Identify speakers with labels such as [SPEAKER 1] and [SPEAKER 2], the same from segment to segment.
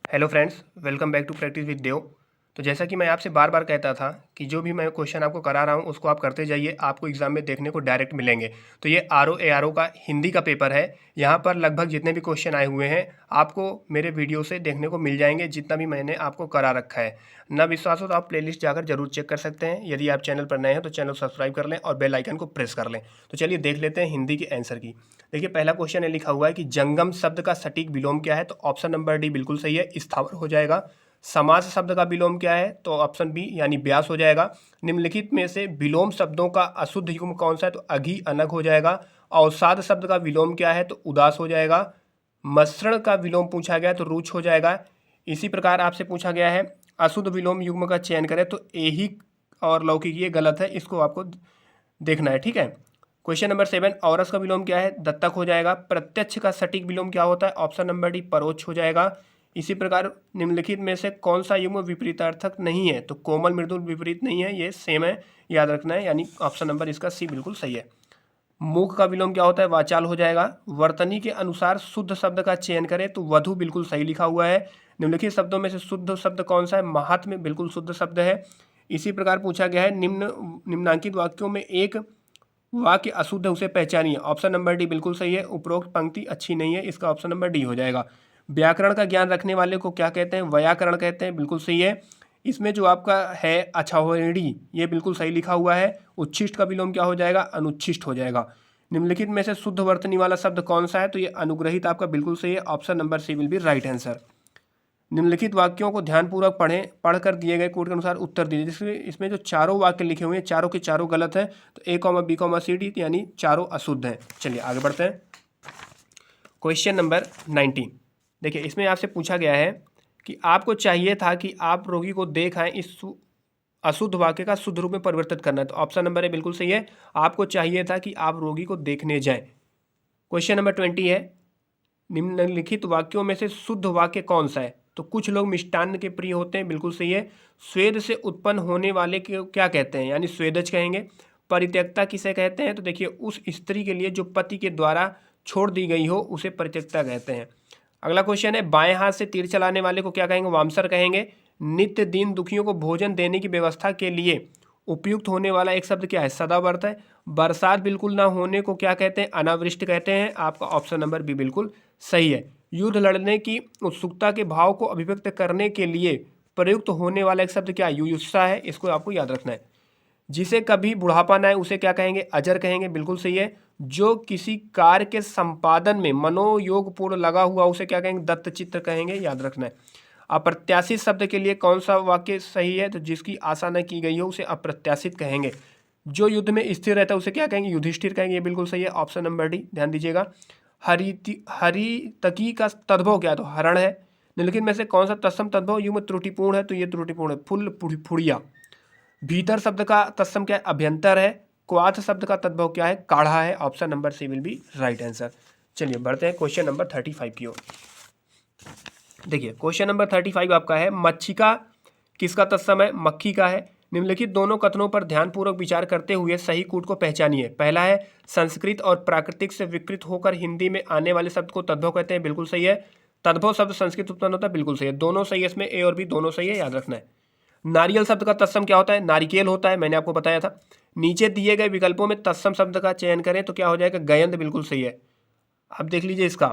[SPEAKER 1] Hello friends, welcome back to practice with Dev. तो जैसा कि मैं आपसे बार बार कहता था कि जो भी मैं क्वेश्चन आपको करा रहा हूँ उसको आप करते जाइए, आपको एग्जाम में देखने को डायरेक्ट मिलेंगे। तो ये RO का हिंदी का पेपर है। यहाँ पर लगभग जितने भी क्वेश्चन आए हुए हैं आपको मेरे वीडियो से देखने को मिल जाएंगे, जितना भी मैंने आपको करा रखा है। ना विश्वास हो तो आप प्लेलिस्ट जाकर जरूर चेक कर सकते हैं। यदि आप चैनल पर नए हैं तो चैनल सब्सक्राइब कर लें और बेल आइकन को प्रेस कर लें। तो चलिए देख लेते हैं हिंदी के आंसर की। देखिए, पहला क्वेश्चन है, लिखा हुआ है कि जंगम शब्द का सटीक विलोम क्या है। तो ऑप्शन नंबर डी बिल्कुल सही है, स्थावर हो जाएगा। समास शब्द का विलोम क्या है। तो ऑप्शन बी यानी व्यास हो जाएगा। निम्नलिखित में से विलोम शब्दों का अशुद्ध युग्म कौन सा है। तो अघि अनग हो जाएगा। अवसाद शब्द का विलोम क्या है। तो उदास हो जाएगा। मसृण का विलोम पूछा गया तो रुच हो जाएगा। इसी प्रकार आपसे पूछा गया है अशुद्ध विलोम युग्म का चयन करें। तो ऐहिक और लौकिक ये गलत है, इसको आपको देखना है, ठीक है। क्वेश्चन नंबर 7, औरस का विलोम क्या है। दत्तक हो जाएगा। प्रत्यक्ष का सटीक विलोम क्या होता है। ऑप्शन नंबर डी परोक्ष हो जाएगा। इसी प्रकार निम्नलिखित में से कौन सा युग्म विपरीतार्थक नहीं है। तो कोमल मृदुल विपरीत नहीं है, ये सेम है, याद रखना है, यानी ऑप्शन नंबर इसका सी बिल्कुल सही है। मूक का विलोम क्या होता है। वाचाल हो जाएगा। वर्तनी के अनुसार शुद्ध शब्द का चयन करें। तो वधु बिल्कुल सही लिखा हुआ है। निम्नलिखित शब्दों में से शुद्ध शब्द कौन सा है। महात्म्य बिल्कुल शुद्ध शब्द है। इसी प्रकार पूछा गया है निम्नांकित वाक्यों में एक वाक्य अशुद्ध है, उसे पहचानिए। ऑप्शन नंबर डी बिल्कुल सही है। उपरोक्त पंक्ति अच्छी नहीं है, इसका ऑप्शन नंबर डी हो जाएगा। व्याकरण का ज्ञान रखने वाले को क्या कहते हैं। व्याकरण कहते हैं, बिल्कुल सही है। इसमें जो आपका है अछावरणी, ये बिल्कुल सही लिखा हुआ है। उच्छिष्ट का विलोम क्या हो जाएगा। अनुच्छिष्ट हो जाएगा। निम्नलिखित में से शुद्ध वर्तनी वाला शब्द कौन सा है। तो ये अनुग्रहित आपका बिल्कुल सही है। Option number C will be right answer. निम्नलिखित वाक्यों को ध्यानपूर्वक पढ़ें, पढ़कर दिए गए कोड के अनुसार उत्तर दीजिए। जिसमें इसमें जो चारों वाक्य लिखे हुए हैं चारों के चारों गलत है। तो A, B, C, D यानी चारों अशुद्ध हैं। चलिए आगे बढ़ते हैं। क्वेश्चन नंबर 19, देखिए इसमें आपसे पूछा गया है कि आपको चाहिए था कि आप रोगी को देख आएं, इस अशुद्ध वाक्य का शुद्ध रूप में परिवर्तित करना है। तो ऑप्शन नंबर ए बिल्कुल सही है। आपको चाहिए था कि आप रोगी को देखने जाएं। क्वेश्चन नंबर 20 है, निम्नलिखित वाक्यों में से शुद्ध वाक्य कौन सा है। तो कुछ लोग मिष्टान्न के प्रिय होते हैं, बिल्कुल सही है। स्वेद से उत्पन्न होने वाले को क्या कहते हैं, यानी स्वेदज कहेंगे। परित्यक्ता किसे कहते हैं। तो देखिए उस स्त्री के लिए जो पति के द्वारा छोड़ दी गई हो उसे परित्यक्ता कहते हैं। अगला क्वेश्चन है, बाएं हाथ से तीर चलाने वाले को क्या कहेंगे। वामसर कहेंगे। नित्य दिन दुखियों को भोजन देने की व्यवस्था के लिए उपयुक्त होने वाला एक शब्द क्या है। सदाव्रत है। बरसात बिल्कुल ना होने को क्या कहते हैं। अनावृष्टि कहते हैं। आपका ऑप्शन नंबर बी बिल्कुल सही है। युद्ध लड़ने की उत्सुकता के भाव को अभिव्यक्त करने के लिए प्रयुक्त होने वाला एक शब्द क्या है। युयुत्सा है, इसको आपको याद रखना है। जिसे कभी बुढ़ापा न आए उसे क्या कहेंगे। अजर कहेंगे, बिल्कुल सही है। जो किसी कार्य के संपादन में मनोयोग पूर्ण लगा हुआ उसे क्या कहेंगे। दत्तचित्र कहेंगे, याद रखना है। अप्रत्याशित शब्द के लिए कौन सा वाक्य सही है। तो जिसकी आशा न की गई हो उसे अप्रत्याशित कहेंगे। जो युद्ध में स्थिर रहता है उसे क्या कहेंगे। युधिष्ठिर कहेंगे, ये बिल्कुल सही है। ऑप्शन नंबर डी, ध्यान दीजिएगा। हरितकी का तद्भव क्या है। तो हरण है। निम्नलिखित में से कौन सा तत्सम तद्भव युग्म त्रुटिपूर्ण है। तो ये त्रुटिपूर्ण है। फुल फुड़िया। भीतर शब्द का तत्सम क्या है। अभ्यंतर है। क्वाथ शब्द का तद्भव क्या है। काढ़ा है। Option number C will be right answer. चलिए बढ़ते हैं क्वेश्चन नंबर 35 की ओर। देखिए क्वेश्चन नंबर 35 आपका है, मच्छिका किसका तत्सम है। मक्खी का है। निम्नलिखित दोनों कथनों पर ध्यानपूर्वक विचार करते हुए सही कूट को पहचानिए। पहला है, संस्कृत और प्राकृतिक से विकृत होकर हिंदी में आने वाले शब्द को तद्भव कहते हैं, बिल्कुल सही है। तद्भव शब्द संस्कृत उत्पन्न होता है, बिल्कुल सही है। दोनों सही है, इसमें ए और बी दोनों सही है, याद रखना है। नारियल शब्द का तत्सम क्या होता है। नारिकेल होता है, मैंने आपको बताया था। नीचे दिए गए विकल्पों में तत्सम शब्द का चयन करें तो क्या हो जाएगा। गयंद, बिल्कुल सही है। अब देख लीजिए इसका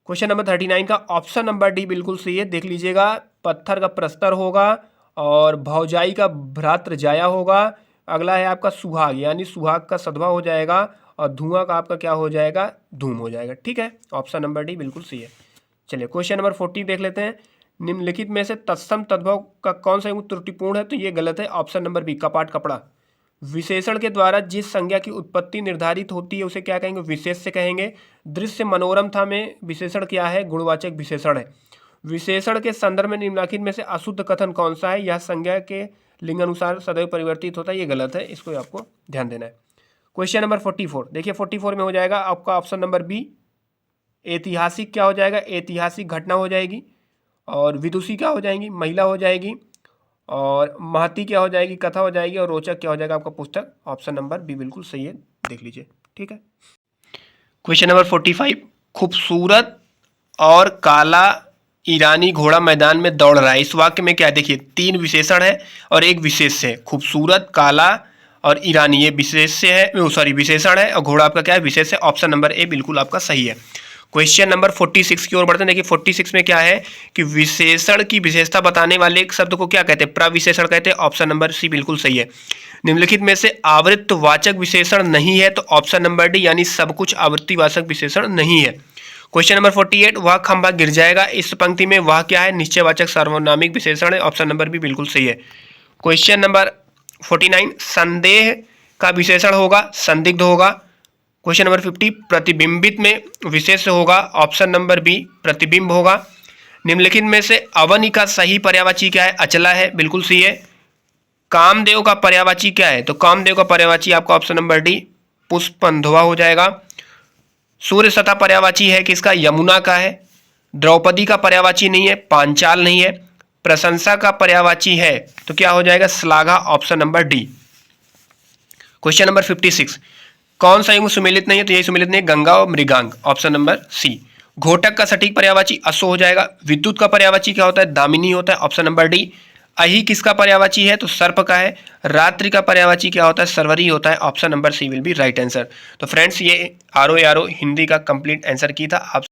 [SPEAKER 1] क्वेश्चन नंबर 39 का ऑप्शन नंबर डी बिल्कुल सही है। देख लीजिएगा, पत्थर का प्रस्तर होगा और भौजाई का भ्रातृ जाया होगा। अगला है आपका सुहाग, यानी सुहाग का सदभा हो जाएगा और धुआं का आपका क्या हो जाएगा। धूम हो जाएगा, ठीक है। ऑप्शन नंबर डी बिल्कुल सही है। चलिए क्वेश्चन नंबर 40 देख लेते हैं। निम्नलिखित में से तत्सम तद्भव का कौन सा त्रुटिपूर्ण है। तो ये गलत है। ऑप्शन नंबर बी, कपाट कपड़ा। विशेषण के द्वारा जिस संज्ञा की उत्पत्ति निर्धारित होती है उसे क्या कहेंगे। विशेष से कहेंगे। दृश्य मनोरम था में विशेषण क्या है। गुणवाचक विशेषण है। विशेषण के संदर्भ में निम्नलिखित में से अशुद्ध कथन कौन सा है। यह संज्ञा के लिंग अनुसार सदैव परिवर्तित होता है, ये गलत है, इसको आपको ध्यान देना है। क्वेश्चन नंबर 44 देखिए, 44 में हो जाएगा आपका ऑप्शन नंबर बी, ऐतिहासिक क्या हो जाएगा। ऐतिहासिक घटना हो जाएगी। और विदुषी क्या हो जाएंगी। महिला हो जाएगी। और महती क्या हो जाएगी। कथा हो जाएगी। और रोचक क्या हो जाएगा आपका पुस्तक। ऑप्शन नंबर बी बिल्कुल सही है, देख लीजिए, ठीक है। क्वेश्चन नंबर 45, खूबसूरत और काला ईरानी घोड़ा मैदान में दौड़ रहा है। इस वाक्य में क्या है, देखिए 3 विशेषण है और एक विशेष्य है। खूबसूरत, काला और ईरानी ये विशेष्य है, सॉरी विशेषण है, और घोड़ा आपका क्या है, विशेष्य। ऑप्शन नंबर ए बिल्कुल आपका सही है। क्वेश्चन नंबर 46 की ओर बढ़ते हैं। देखिए 46 में क्या है कि विशेषण की विशेषता बताने वाले एक शब्द को क्या कहते हैं, प्रविशेषण कहते हैं। ऑप्शन नंबर सी बिल्कुल सही है। निम्नलिखित में से आवृत्तिवाचक विशेषण नहीं है, तो ऑप्शन नंबर डी यानी सब कुछ आवृत्तिवाचक विशेषण नहीं है। क्वेश्चन नंबर 48, वह खंभा गिर जाएगा, इस पंक्ति में वह क्या है, निश्चयवाचक सार्वनामिक विशेषण है। ऑप्शन नंबर बी बिल्कुल सही है। क्वेश्चन नंबर 49, संदेह का विशेषण होगा, संदिग्ध होगा। क्वेश्चन नंबर 50, प्रतिबिंबित में विशेष होगा। ऑप्शन नंबर बी प्रतिबिंब होगा। निम्नलिखित में से अवनि का सही पर्यायवाची क्या है, अचला है, बिल्कुल सही है। कामदेव का पर्यायवाची क्या है, तो कामदेव का पर्यायवाची आपका ऑप्शन नंबर डी पुष्पंधवा हो जाएगा। सूर्य सतह पर्यायवाची है किसका, यमुना का है। द्रौपदी का पर्यायवाची नहीं है, पांचाल नहीं है। प्रशंसा का पर्यायवाची है तो क्या हो जाएगा, श्लाघा। Option number D. Question number 56, कौन सा युग्म सुमेलित नहीं है, तो यही सुमेलित नहीं है, गंगा और मृगांग। Option number C. घोटक का सटीक पर्यायवाची अश्व हो जाएगा। विद्युत का पर्यायवाची क्या होता है, दामिनी होता है। Option number D. अहि किसका पर्यायवाची है, तो सर्प का है। रात्रि का पर्यायवाची क्या होता है, सर्वरी होता है। Option number C will be right answer. तो फ्रेंड्स ये आरो हिंदी का कंप्लीट आंसर की था। आप